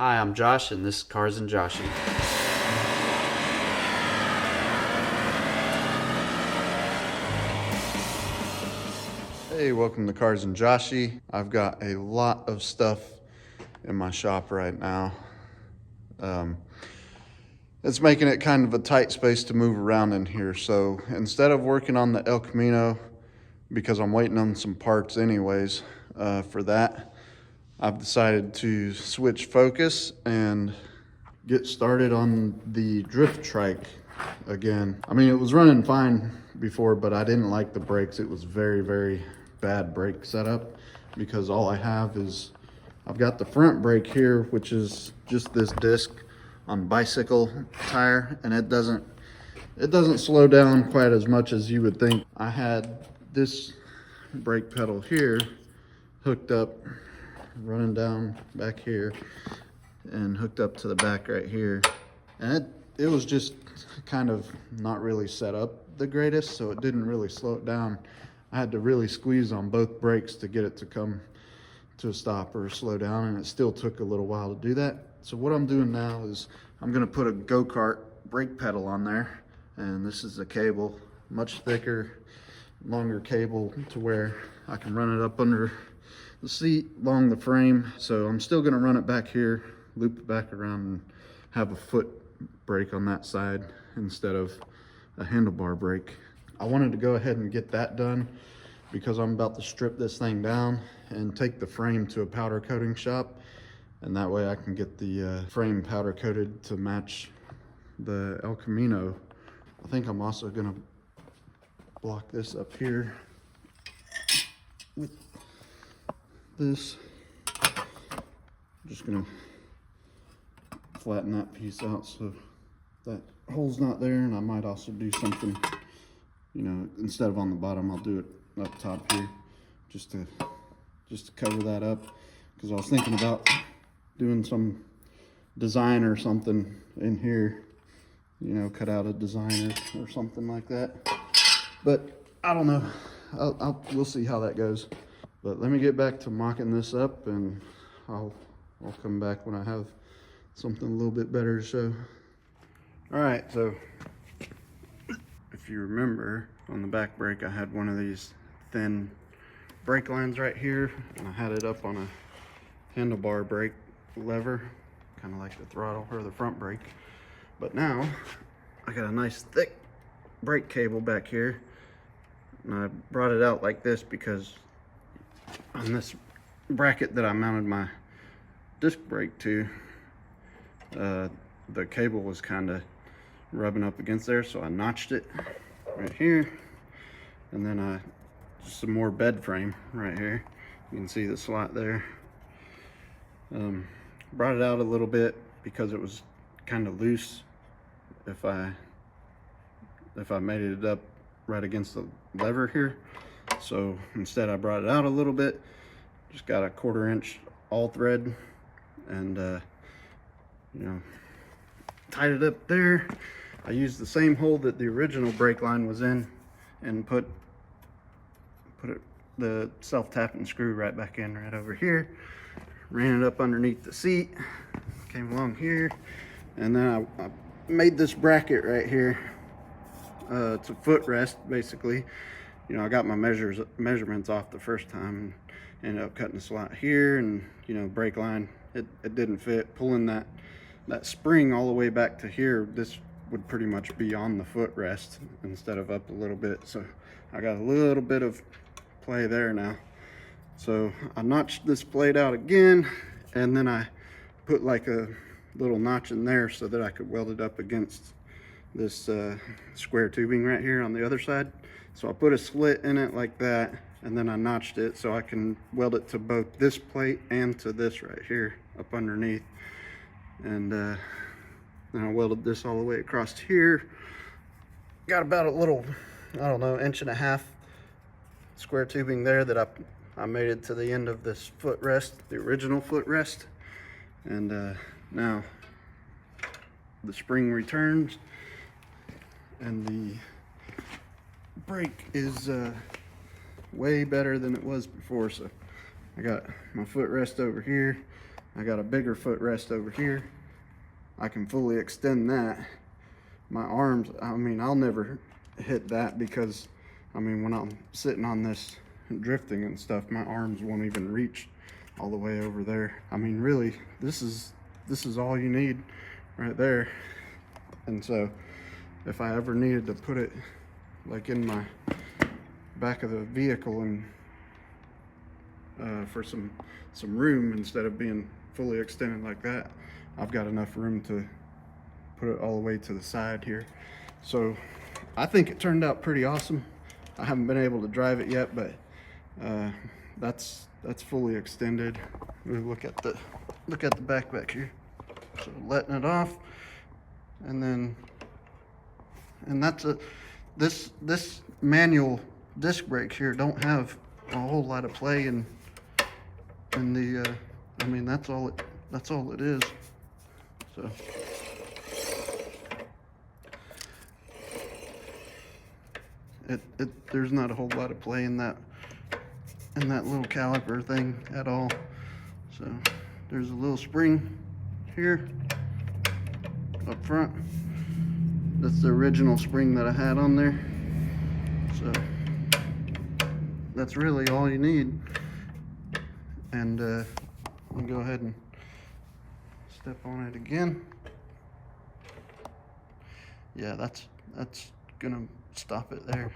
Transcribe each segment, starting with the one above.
Hi, I'm Josh, and this is Cars and Joshy. Hey, welcome to Cars and Joshy. I've got a lot of stuff in my shop right now. It's making it kind of a tight space to move around in here. So instead of working on the El Camino, because I'm waiting on some parts anyways for that, I've decided to switch focus and get started on the drift trike again. I mean, it was running fine before, but I didn't like the brakes. It was very, very bad brake setup because all I have is, I've got the front brake here, which is just this disc on bicycle tire, and it doesn't slow down quite as much as you would think. I had this brake pedal here hooked up, running down back here and hooked up to the back right here, and it was just kind of not really set up the greatest, so it didn't really slow it down. I had to really squeeze on both brakes to get it to come to a stop or slow down, and it still took a little while to do that. So what I'm doing now is I'm going to put a go-kart brake pedal on there, and this is a cable, much thicker, longer cable, to where I can run it up under the seat along the frame. So I'm still going to run it back here, loop it back around, and have a foot brake on that side instead of a handlebar brake. I wanted to go ahead and get that done because I'm about to strip this thing down and take the frame to a powder coating shop, and that way I can get the frame powder coated to match the El Camino. I think I'm also gonna block this up here with this. I'm just gonna flatten that piece out so that hole's not there, and I might also do something, you know, instead of on the bottom, I'll do it up top here just to cover that up, because I was thinking about doing some design or something in here, you know, cut out a design or something like that, but I don't know. We'll see how that goes. But let me get back to mocking this up, and I'll come back when I have something a little bit better to show. All right, so if you remember, on the back brake I had one of these thin brake lines right here, and I had it up on a handlebar brake lever, kind of like the throttle or the front brake. But now I got a nice thick brake cable back here, and I brought it out like this because on this bracket that I mounted my disc brake to, the cable was kind of rubbing up against there, so I notched it right here, and then just some more bed frame right here. You can see the slot there. Brought it out a little bit because it was kind of loose if I made it up right against the lever here. So instead I brought it out a little bit, just got a 1/4 inch all thread, and you know, tied it up there. I used the same hole that the original brake line was in, and put the self-tapping screw right back in right over here. Ran it up underneath the seat, came along here, and then I made this bracket right here. It's a footrest basically. You know, I got my measurements off the first time, and ended up cutting the slot here, and you know, brake line, it didn't fit. Pulling that spring all the way back to here, this would pretty much be on the footrest instead of up a little bit. So I got a little bit of play there now. So I notched this plate out again, and then I put like a little notch in there so that I could weld it up against this square tubing right here on the other side. So I put a slit in it like that, and then I notched it so I can weld it to both this plate and to this right here up underneath. And then I welded this all the way across here. Got about a little, I don't know, 1.5 inch square tubing there that I made it to the end of this footrest, the original footrest. And now the spring returns, and the brake is way better than it was before. So I got my footrest over here. I got a bigger footrest over here. I can fully extend that. My arms, I mean, I'll never hit that because, I mean, when I'm sitting on this drifting and stuff, my arms won't even reach all the way over there. I mean, really, this is all you need right there. And so if I ever needed to put it like in my back of the vehicle and for some room, instead of being fully extended like that, I've got enough room to put it all the way to the side here. So I think it turned out pretty awesome. I haven't been able to drive it yet, but that's fully extended. Look at the back here. So letting it off, and that's this manual disc brakes here don't have a whole lot of play in the I mean, that's all it is. So there's not a whole lot of play in that little caliper thing at all. So there's a little spring here up front. That's the original spring that I had on there. So that's really all you need. And I'll go ahead and step on it again. Yeah, that's gonna stop it there.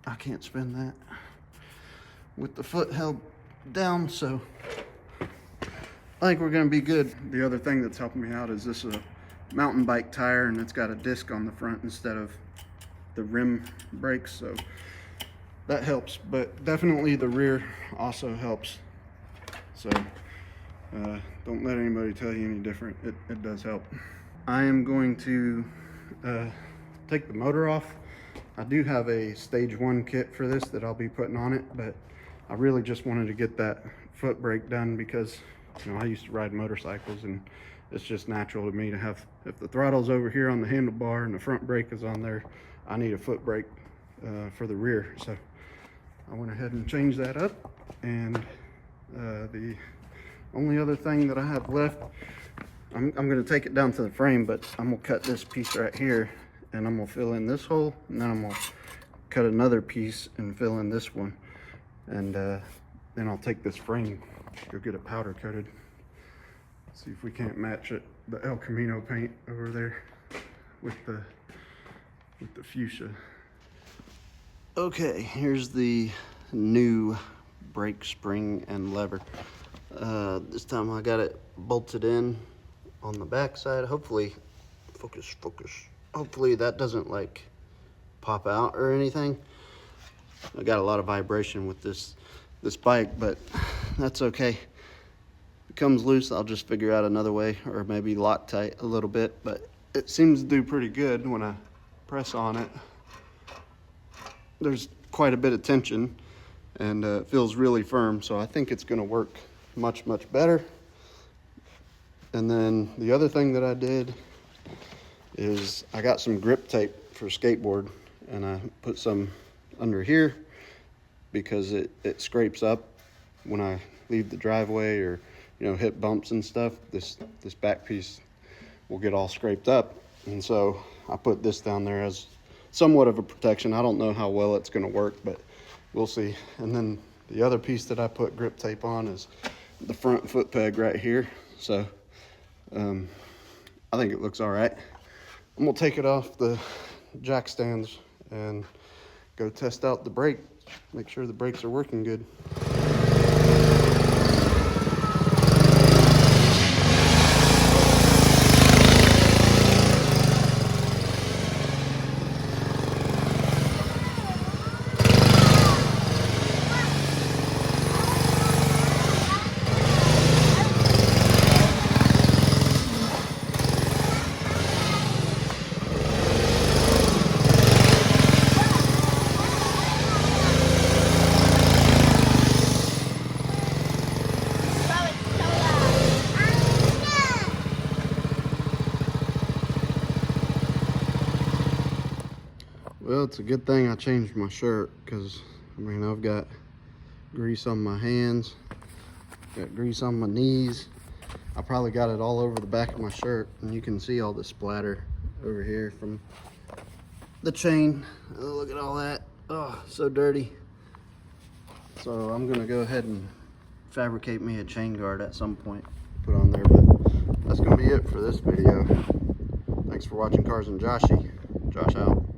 I can't spin that with the foot held down, so I think we're gonna be good. The other thing that's helping me out is this is a mountain bike tire, and it's got a disc on the front instead of the rim brakes, so that helps. But definitely the rear also helps. So don't let anybody tell you any different. It does help. I am going to take the motor off. I do have a stage 1 kit for this that I'll be putting on it, but I really just wanted to get that foot brake done because, you know, I used to ride motorcycles, and it's just natural to me to have, if the throttle's over here on the handlebar and the front brake is on there, I need a foot brake for the rear. So I went ahead and changed that up. And the only other thing that I have left, I'm going to take it down to the frame, but I'm going to cut this piece right here, and I'm going to fill in this hole, and then I'm going to cut another piece and fill in this one, and then I'll take this frame, go get it powder coated, see if we can't match it, the El Camino paint over there with the fuchsia. Okay, here's the new brake spring and lever. This time I got it bolted in on the back side. Hopefully, focus. Hopefully that doesn't like pop out or anything. I got a lot of vibration with this bike, but that's okay. If it comes loose, I'll just figure out another way, or maybe Loctite a little bit, but it seems to do pretty good when I press on it. There's quite a bit of tension, and it feels really firm, so I think it's gonna work much better. And then the other thing that I did is I got some grip tape for skateboard, and I put some under here because it scrapes up when I leave the driveway or, you know, hit bumps and stuff. This back piece will get all scraped up, and so I put this down there as somewhat of a protection. I don't know how well it's going to work, but we'll see. And then the other piece that I put grip tape on is the front foot peg right here. So I think it looks all right. I'm gonna take it off the jack stands and go test out the brake, make sure the brakes are working good. Well, it's a good thing I changed my shirt, because I mean, I've got grease on my hands, got grease on my knees. I probably got it all over the back of my shirt, and you can see all the splatter over here from the chain. Oh, look at all that. Oh, so dirty. So I'm gonna go ahead and fabricate me a chain guard at some point, put on there, but that's gonna be it for this video. Thanks for watching Cars and Joshy. Josh out.